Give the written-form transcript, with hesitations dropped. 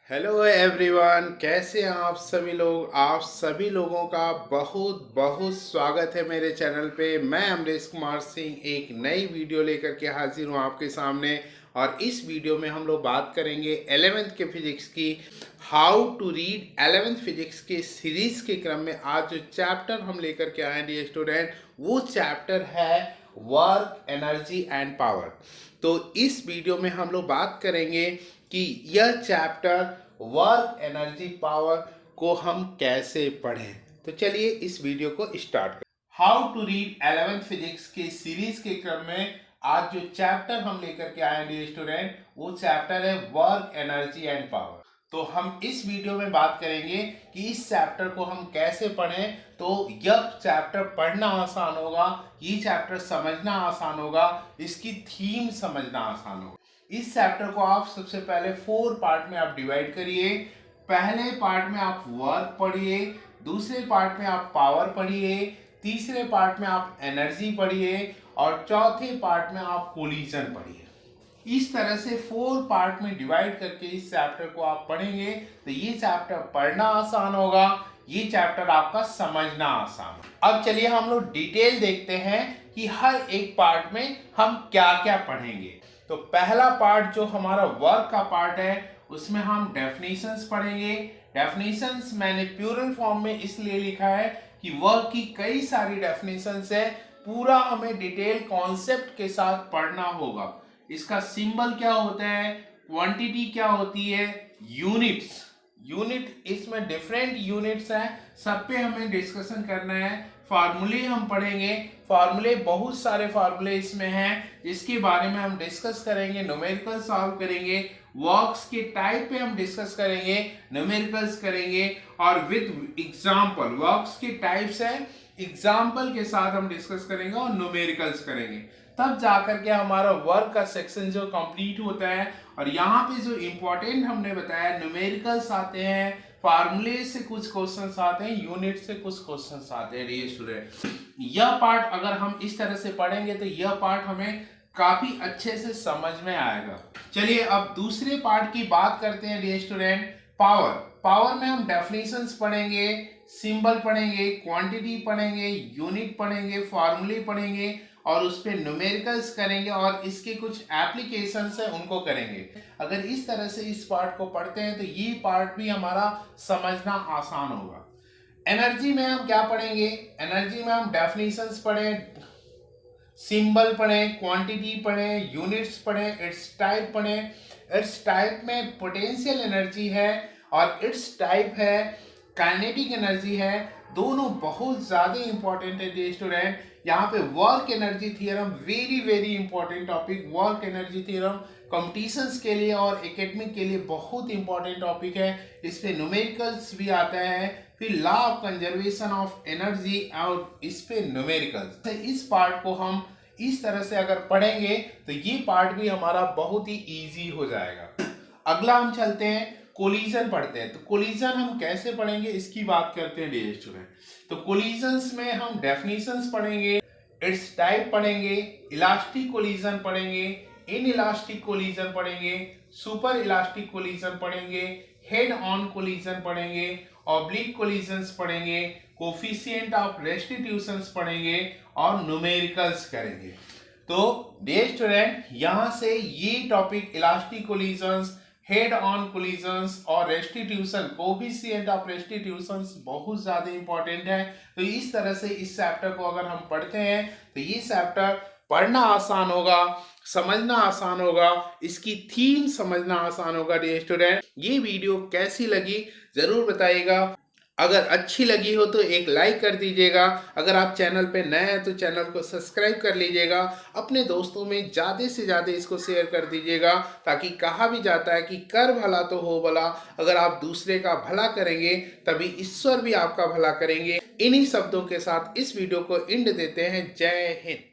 Hello everyone, कैसे हैं आप सभी लोगों का बहुत बहुत स्वागत है मेरे चैनल पे। मैं अमरीश कुमार सिंह एक नई वीडियो लेकर के हाजिर हूँ आपके सामने। और इस वीडियो में हम लोग बात करेंगे 11th के फिजिक्स की। How to read 11th physics के सीरीज के क्रम में आज जो चैप्टर हम लेकर के आए डियर स्टूडेंट, वो चैप्टर है वर्क, एनर्जी एंड पावर। तो इस वीडियो में हम लोग बात करेंगे कि यह चैप्टर वर्क, एनर्जी, पावर को हम कैसे पढ़ें। तो चलिए इस वीडियो को स्टार्ट करें। How to read 11th physics के सीरीज के क्रम में आज जो चैप्टर हम लेकर के आए डियर स्टूडेंट, वो चैप्टर है वर्क, एनर्जी एंड पावर। तो हम इस वीडियो में बात करेंगे कि इस चैप्टर को हम कैसे पढ़ें। तो यह चैप्टर पढ़ना आसान होगा, ये चैप्टर समझना आसान होगा, इसकी थीम समझना आसान होगा। इस चैप्टर को आप सबसे पहले 4 पार्ट में आप डिवाइड करिए। पहले पार्ट में आप वर्क पढ़िए, दूसरे पार्ट में आप पावर पढ़िए, तीसरे पार्ट में आप एनर्जी पढ़िए और चौथे पार्ट में आप कोलिजन पढ़िए। इस तरह से 4 पार्ट में डिवाइड करके इस चैप्टर को आप पढ़ेंगे तो ये चैप्टर पढ़ना आसान होगा, ये चैप्टर आपका समझना आसान होगा। अब चलिए हम लोग डिटेल देखते हैं कि हर एक पार्ट में हम क्या क्या पढ़ेंगे। तो पहला पार्ट जो हमारा वर्क का पार्ट है, उसमें हम डेफिनेशंस पढ़ेंगे। डेफिनेशंस मैंने प्लूरल फॉर्म में इसलिए लिखा है कि वर्क की कई सारी डेफिनेशंस है, पूरा हमें डिटेल कॉन्सेप्ट के साथ पढ़ना होगा। इसका सिंबल क्या होता है, क्वांटिटी क्या होती है, यूनिट्स, यूनिट इसमें डिफरेंट यूनिट्स हैं, सब पे हमें डिस्कशन करना है। फार्मूले हम पढ़ेंगे, फार्मूले बहुत सारे फार्मूले इसमें हैं जिसके बारे में हम डिस्कस करेंगे, न्यूमेरिकल सॉल्व करेंगे। वर्क्स के टाइप पे हम डिस्कस करेंगे, न्यूमेरिकल्स करेंगे और विद एग्जांपल। वर्क्स के टाइप्स हैं, एग्जांपल के साथ हम डिस्कस करेंगे और न्यूमेरिकल्स करेंगे। तब जाकर के हमारा वर्क का सेक्शन जो कंप्लीट होता है। और यहाँ पे जो इम्पोर्टेंट हमने बताया, न्यूमेरिकल्स आते हैं, फार्मूले से कुछ क्वेश्चंस आते हैं, यूनिट से कुछ क्वेश्चंस आते हैं डियर स्टूडेंट। यह पार्ट अगर हम इस तरह से पढ़ेंगे तो यह पार्ट हमें काफी अच्छे से समझ में आएगा। चलिए अब दूसरे पार्ट की बात करते हैं डियर स्टूडेंट, पावर। पावर में हम डेफिनेशंस पढ़ेंगे, सिंबल पढ़ेंगे, क्वांटिटी पढ़ेंगे, यूनिट पढ़ेंगे, फार्मूले पढ़ेंगे और उस पर न्यूमेरिकल्स करेंगे और इसके कुछ एप्लीकेशंस है उनको करेंगे। अगर इस तरह से इस पार्ट को पढ़ते हैं तो ये पार्ट भी हमारा समझना आसान होगा। एनर्जी में हम क्या पढ़ेंगे, एनर्जी में हम डेफिनेशंस पढ़ें, सिंबल पढ़ें, क्वांटिटी पढ़ें, यूनिट्स पढ़ें, इट्स टाइप पढ़ें। इट्स टाइप में पोटेंशियल एनर्जी है और इट्स टाइप है काइनेटिक एनर्जी है। दोनों बहुत ज्यादा इंपॉर्टेंट है डियर स्टूडेंट। यहाँ पे work energy theorem very very important topic. Work energy theorem competitions के लिए और एकेडमिक के लिए बहुत इंपॉर्टेंट टॉपिक है। इस पे न्यूमेरिकल्स भी आता है, फिर law of conservation of energy और इस पे न्यूमेरिकल्स। इस पार्ट को हम इस तरह से अगर पढ़ेंगे तो ये पार्ट भी हमारा बहुत ही इजी हो जाएगा। अगला हम चलते हैं, कोलिजन पढ़ते हैं। तो कोलिजन हम कैसे पढ़ेंगे इसकी बात करते हैं डियर स्टूडेंट। तो कोलिजन्स में हम डेफिनेशंस पढ़ेंगे, इट्स टाइप पढ़ेंगे, इलास्टिक कोलिजन पढ़ेंगे, इन इलास्टिक कोलिजन पढ़ेंगे, सुपर इलास्टिक कोलिजन पढ़ेंगे, हेड ऑन कोलिजन पढ़ेंगे, ऑब्लिक कोलिजन्स पढ़ेंगे, कोफिशिएंट ऑफ रेस्टिट्यूशंस पढ़ेंगे और न्यूमेरिकल्स करेंगे। तो डियर स्टूडेंट यहाँ से ये topic elastic collisions, head on collisions और रेस्टिट्यूशन, कोफिशिएंट ऑफ रेस्टिट्यूशंस बहुत ज्यादा इंपॉर्टेंट है। तो इस तरह से इस चैप्टर को अगर हम पढ़ते हैं तो ये चैप्टर पढ़ना आसान होगा, समझना आसान होगा, इसकी थीम समझना आसान होगा डियर स्टूडेंट। ये वीडियो कैसी लगी जरूर बताइएगा। अगर अच्छी लगी हो तो एक लाइक कर दीजिएगा। अगर आप चैनल पे नए हैं तो चैनल को सब्सक्राइब कर लीजिएगा। अपने दोस्तों में ज़्यादा से ज़्यादा इसको शेयर कर दीजिएगा, ताकि कहा भी जाता है कि कर भला तो हो भला। अगर आप दूसरे का भला करेंगे तभी ईश्वर भी आपका भला करेंगे। इन्हीं शब्दों के साथ इस वीडियो को एंड देते हैं। जय हिंद।